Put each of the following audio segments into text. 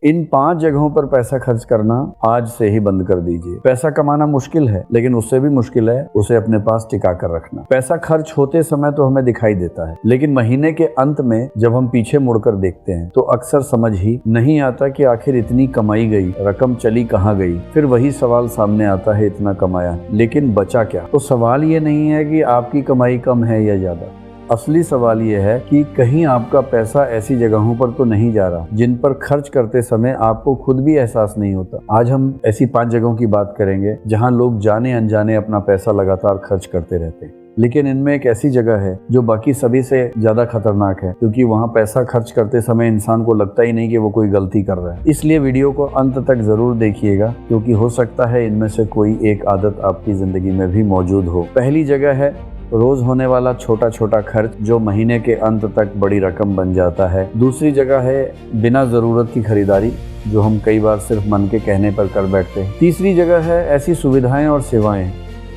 इन 5 जगहों पर पैसा खर्च करना आज से ही बंद कर दीजिए। पैसा कमाना मुश्किल है, लेकिन उससे भी मुश्किल है उसे अपने पास टिका कर रखना। पैसा खर्च होते समय तो हमें दिखाई देता है, लेकिन महीने के अंत में जब हम पीछे मुड़कर देखते हैं तो अक्सर समझ ही नहीं आता कि आखिर इतनी कमाई गई, रकम चली कहाँ गई। फिर वही सवाल सामने आता है, इतना कमाया लेकिन बचा क्या? तो सवाल ये नहीं है कि आपकी कमाई कम है या ज्यादा, असली सवाल यह है कि कहीं आपका पैसा ऐसी जगहों पर तो नहीं जा रहा जिन पर खर्च करते समय आपको खुद भी एहसास नहीं होता। आज हम ऐसी 5 जगहों की बात करेंगे जहां लोग जाने अनजाने अपना पैसा लगातार खर्च करते रहते हैं, लेकिन इनमें एक ऐसी जगह है जो बाकी सभी से ज्यादा खतरनाक है, क्योंकि वहां पैसा खर्च करते समय इंसान को लगता ही नहीं कि वो कोई गलती कर रहा है। इसलिए वीडियो को अंत तक जरूर देखिएगा, क्योंकि हो सकता है इनमें से कोई एक आदत आपकी जिंदगी में भी मौजूद हो। पहली जगह है रोज होने वाला छोटा छोटा खर्च जो महीने के अंत तक बड़ी रकम बन जाता है। दूसरी जगह है बिना जरूरत की खरीदारी जो हम कई बार सिर्फ मन के कहने पर कर बैठते हैं। तीसरी जगह है ऐसी सुविधाएं और सेवाएं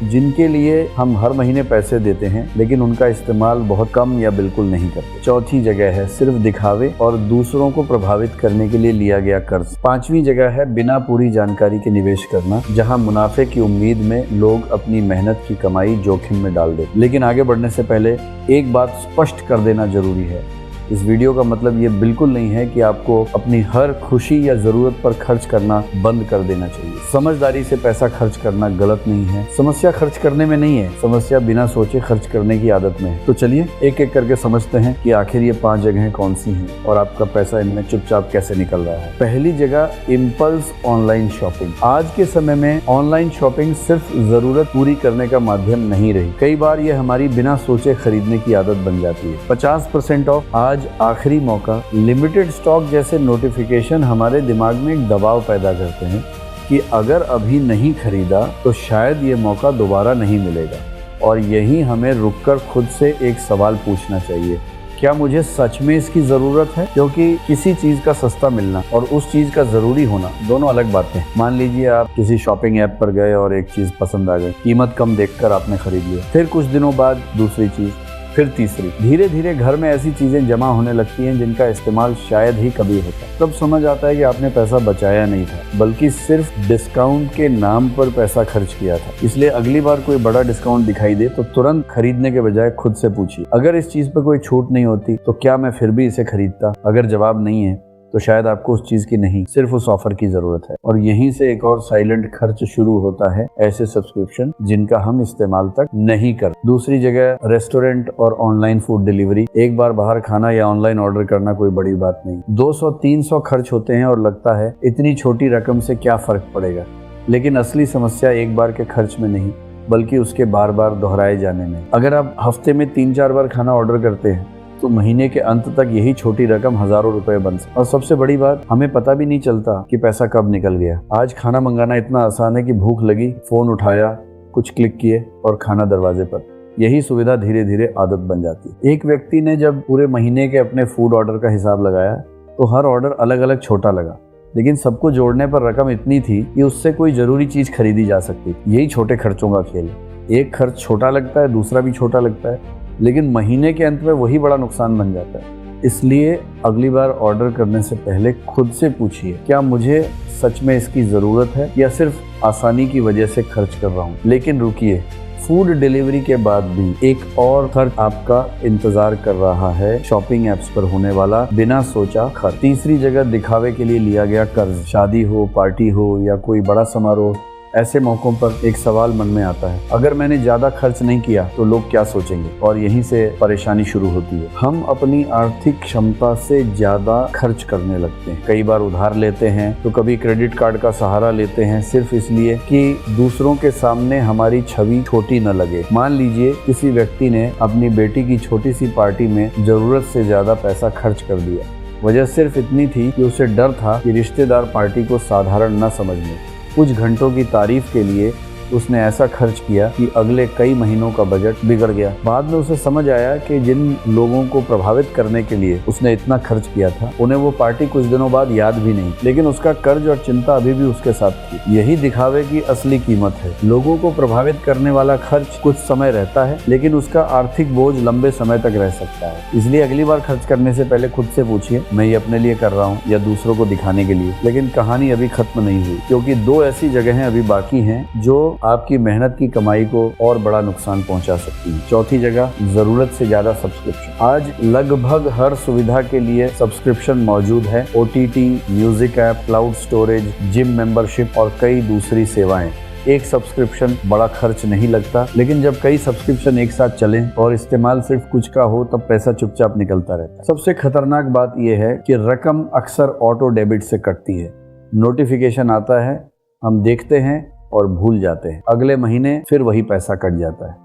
जिनके लिए हम हर महीने पैसे देते हैं लेकिन उनका इस्तेमाल बहुत कम या बिल्कुल नहीं करते। चौथी जगह है सिर्फ दिखावे और दूसरों को प्रभावित करने के लिए लिया गया कर्ज। पांचवी जगह है बिना पूरी जानकारी के निवेश करना, जहां मुनाफे की उम्मीद में लोग अपनी मेहनत की कमाई जोखिम में डाल देते। लेकिन आगे बढ़ने से पहले एक बात स्पष्ट कर देना जरूरी है, इस वीडियो का मतलब ये बिल्कुल नहीं है कि आपको अपनी हर खुशी या जरूरत पर खर्च करना बंद कर देना चाहिए। समझदारी से पैसा खर्च करना गलत नहीं है। समस्या खर्च करने में नहीं है, समस्या बिना सोचे खर्च करने की आदत में है। तो चलिए एक एक करके समझते हैं कि आखिर ये 5 जगहें कौन सी हैं और आपका पैसा इनमें चुपचाप कैसे निकल रहा है। पहली जगह, इम्पल्स ऑनलाइन शॉपिंग। आज के समय में ऑनलाइन शॉपिंग सिर्फ जरूरत पूरी करने का माध्यम नहीं रही, कई बार ये हमारी बिना सोचे खरीदने की आदत बन जाती है। 50% ऑफ, आज आखिरी मौका, लिमिटेड स्टॉक जैसे नोटिफिकेशन हमारे दिमाग में एक दबाव पैदा करते हैं कि अगर अभी नहीं खरीदा तो शायद ये मौका दोबारा नहीं मिलेगा। और यही हमें रुककर खुद से एक सवाल पूछना चाहिए, क्या मुझे सच में इसकी जरूरत है? क्योंकि किसी चीज का सस्ता मिलना और उस चीज का जरूरी होना दोनों अलग बातें हैं। मान लीजिए आप किसी शॉपिंग ऐप पर गए और एक चीज पसंद आ गई, कीमत कम देखकर आपने खरीद लिया, फिर कुछ दिनों बाद दूसरी चीज, फिर तीसरी। धीरे धीरे घर में ऐसी चीजें जमा होने लगती हैं जिनका इस्तेमाल शायद ही कभी होता। तब समझ आता है कि आपने पैसा बचाया नहीं था, बल्कि सिर्फ डिस्काउंट के नाम पर पैसा खर्च किया था। इसलिए अगली बार कोई बड़ा डिस्काउंट दिखाई दे तो तुरंत खरीदने के बजाय खुद से पूछिए, अगर इस चीज पर कोई छूट नहीं होती तो क्या मैं फिर भी इसे खरीदता? अगर जवाब नहीं है तो शायद आपको उस चीज की नहीं, सिर्फ उस ऑफर की जरूरत है। और यहीं से एक और साइलेंट खर्च शुरू होता है, ऐसे सब्सक्रिप्शन जिनका हम इस्तेमाल तक नहीं कर। दूसरी जगह, रेस्टोरेंट और ऑनलाइन फूड डिलीवरी। एक बार बाहर खाना या ऑनलाइन ऑर्डर करना कोई बड़ी बात नहीं, 200-300 खर्च होते हैं और लगता है इतनी छोटी रकम से क्या फर्क पड़ेगा। लेकिन असली समस्या एक बार के खर्च में नहीं, बल्कि उसके बार बार दोहराए जाने में। अगर आप हफ्ते में 3-4 बार खाना ऑर्डर करते हैं तो महीने के अंत तक यही छोटी रकम हजारों रुपए बन सकती। और सबसे बड़ी बात, हमें पता भी नहीं चलता कि पैसा कब निकल गया। आज खाना मंगाना इतना आसान है कि भूख लगी, फोन उठाया, कुछ क्लिक किए और खाना दरवाजे पर। यही सुविधा धीरे धीरे आदत बन जाती है। एक व्यक्ति ने जब पूरे महीने के अपने फूड ऑर्डर का हिसाब लगाया तो हर ऑर्डर अलग अलग छोटा लगा, लेकिन सबको जोड़ने पर रकम इतनी थी कि उससे कोई जरूरी चीज खरीदी जा सकती। यही छोटे खर्चों का खेल है। एक खर्च छोटा लगता है, दूसरा भी छोटा लगता है, लेकिन महीने के अंत में वही बड़ा नुकसान बन जाता है। इसलिए अगली बार ऑर्डर करने से पहले खुद से पूछिए, क्या मुझे सच में इसकी जरूरत है या सिर्फ आसानी की वजह से खर्च कर रहा हूँ? लेकिन रुकिए, फूड डिलीवरी के बाद भी एक और खर्च आपका इंतजार कर रहा है, शॉपिंग एप्स पर होने वाला बिना सोचा खर्च। तीसरी जगह, दिखावे के लिए लिया गया कर्ज। शादी हो, पार्टी हो या कोई बड़ा समारोह, ऐसे मौकों पर एक सवाल मन में आता है, अगर मैंने ज्यादा खर्च नहीं किया तो लोग क्या सोचेंगे? और यहीं से परेशानी शुरू होती है। हम अपनी आर्थिक क्षमता से ज्यादा खर्च करने लगते हैं। कई बार उधार लेते हैं तो कभी क्रेडिट कार्ड का सहारा लेते हैं, सिर्फ इसलिए कि दूसरों के सामने हमारी छवि छोटी न लगे। मान लीजिए किसी व्यक्ति ने अपनी बेटी की छोटी सी पार्टी में जरूरत से ज्यादा पैसा खर्च कर दिया। वजह सिर्फ इतनी थी कि उसे डर था कि रिश्तेदार पार्टी को साधारण न समझ लें। कुछ घंटों की तारीफ के लिए उसने ऐसा खर्च किया कि अगले कई महीनों का बजट बिगड़ गया। बाद में उसे समझ आया कि जिन लोगों को प्रभावित करने के लिए उसने इतना खर्च किया था उन्हें वो पार्टी कुछ दिनों बाद याद भी नहीं, लेकिन उसका कर्ज और चिंता अभी भी उसके साथ थी। यही दिखावे की असली कीमत है। लोगों को प्रभावित करने वाला खर्च कुछ समय रहता है, लेकिन उसका आर्थिक बोझ लंबे समय तक रह सकता है। इसलिए अगली बार खर्च करने से पहले खुद से पूछिए, मैं ये अपने लिए कर रहा हूँ या दूसरों को दिखाने के लिए। लेकिन कहानी अभी खत्म नहीं हुई, क्योंकि 2 ऐसी जगहें अभी बाकी हैं जो आपकी मेहनत की कमाई को और बड़ा नुकसान पहुंचा सकती है। चौथी जगह, जरूरत से ज्यादा सब्सक्रिप्शन। आज लगभग हर सुविधा के लिए सब्सक्रिप्शन मौजूद है। OTT, music app, cloud storage, gym membership और कई दूसरी सेवाएं। एक सब्सक्रिप्शन बड़ा खर्च नहीं लगता, लेकिन जब कई सब्सक्रिप्शन एक साथ चलें और इस्तेमाल सिर्फ कुछ का हो तब पैसा चुपचाप निकलता रहता है। सबसे खतरनाक बात यह है कि रकम अक्सर ऑटो डेबिट से कटती है। नोटिफिकेशन आता है, हम देखते हैं और भूल जाते हैं। अगले महीने फिर वही पैसा कट जाता है।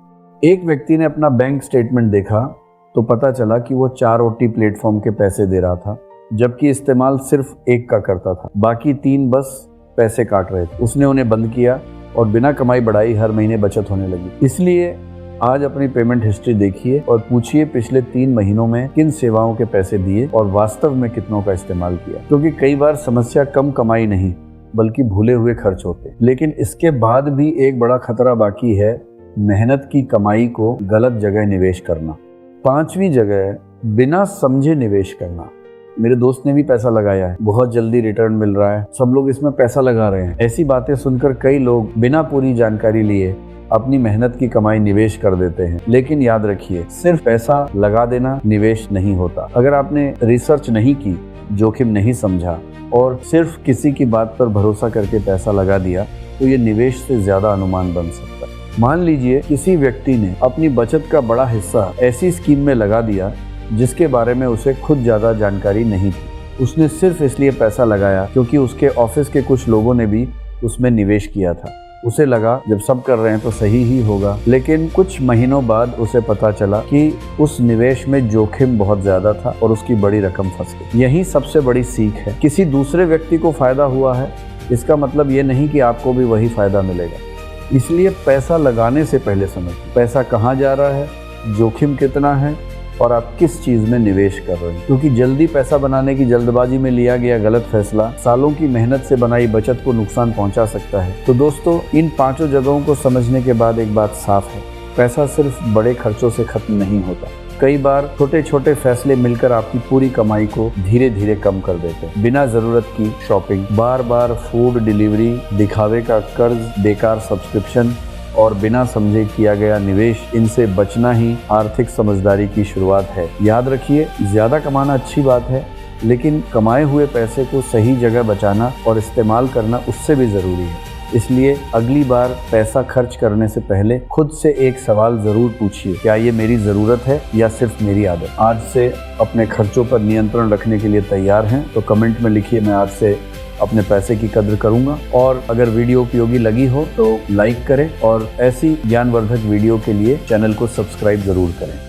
एक व्यक्ति ने अपना बैंक स्टेटमेंट देखा तो पता चला कि वो 4 OT प्लेटफॉर्म के पैसे दे रहा था, जबकि इस्तेमाल सिर्फ एक का करता था। बाकी 3 बस पैसे काट रहे थे। उसने उन्हें बंद किया और बिना कमाई बढ़ाई हर महीने बचत होने लगी। इसलिए आज अपनी पेमेंट हिस्ट्री देखिए और पूछिए पिछले 3 महीनों में किन सेवाओं के पैसे दिए और वास्तव में कितनों का इस्तेमाल किया। क्योंकि कई बार समस्या कम कमाई नहीं बल्कि भूले हुए खर्च होते। लेकिन इसके बाद भी एक बड़ा खतरा बाकी है, मेहनत की कमाई को गलत जगह निवेश करना। 5वीं जगह, बिना समझे निवेश करना। मेरे दोस्त ने भी पैसा लगाया है, बहुत जल्दी रिटर्न मिल रहा है, सब लोग इसमें पैसा लगा रहे हैं। ऐसी बातें सुनकर कई लोग बिना पूरी जानकारी लिए अपनी मेहनत की कमाई निवेश कर देते हैं। लेकिन याद रखिए, सिर्फ पैसा लगा देना निवेश नहीं होता। अगर आपने रिसर्च नहीं की, जोखिम नहीं समझा और सिर्फ किसी की बात पर भरोसा करके पैसा लगा दिया तो ये निवेश से ज्यादा अनुमान बन सकता है। मान लीजिए किसी व्यक्ति ने अपनी बचत का बड़ा हिस्सा ऐसी स्कीम में लगा दिया जिसके बारे में उसे खुद ज्यादा जानकारी नहीं थी। उसने सिर्फ इसलिए पैसा लगाया क्योंकि उसके ऑफिस के कुछ लोगों ने भी उसमें निवेश किया था। उसे लगा जब सब कर रहे हैं तो सही ही होगा। लेकिन कुछ महीनों बाद उसे पता चला कि उस निवेश में जोखिम बहुत ज्यादा था और उसकी बड़ी रकम फंस गई। यही सबसे बड़ी सीख है। किसी दूसरे व्यक्ति को फायदा हुआ है, इसका मतलब ये नहीं कि आपको भी वही फायदा मिलेगा। इसलिए पैसा लगाने से पहले समझिए पैसा कहाँ जा रहा है, जोखिम कितना है और आप किस चीज में निवेश कर रहे हैं। क्योंकि जल्दी पैसा बनाने की जल्दबाजी में लिया गया गलत फैसला सालों की मेहनत से बनाई बचत को नुकसान पहुंचा सकता है। तो दोस्तों, इन 5 जगहों को समझने के बाद एक बात साफ है, पैसा सिर्फ बड़े खर्चों से खत्म नहीं होता। कई बार छोटे छोटे फैसले मिलकर आपकी पूरी कमाई को धीरे धीरे कम कर देते हैं। बिना जरूरत की शॉपिंग, बार बार फूड डिलीवरी, दिखावे का कर्ज, बेकार सब्सक्रिप्शन और बिना समझे किया गया निवेश, इनसे बचना ही आर्थिक समझदारी की शुरुआत है। याद रखिए, ज्यादा कमाना अच्छी बात है, लेकिन कमाए हुए पैसे को सही जगह बचाना और इस्तेमाल करना उससे भी जरूरी है। इसलिए अगली बार पैसा खर्च करने से पहले खुद से एक सवाल जरूर पूछिए, क्या ये मेरी जरूरत है या सिर्फ मेरी आदत। आज से अपने खर्चों पर नियंत्रण रखने के लिए तैयार हैं तो कमेंट में लिखिए, मैं आज से अपने पैसे की कद्र करूंगा। और अगर वीडियो उपयोगी लगी हो तो लाइक करें और ऐसी ज्ञानवर्धक वीडियो के लिए चैनल को सब्सक्राइब जरूर करें।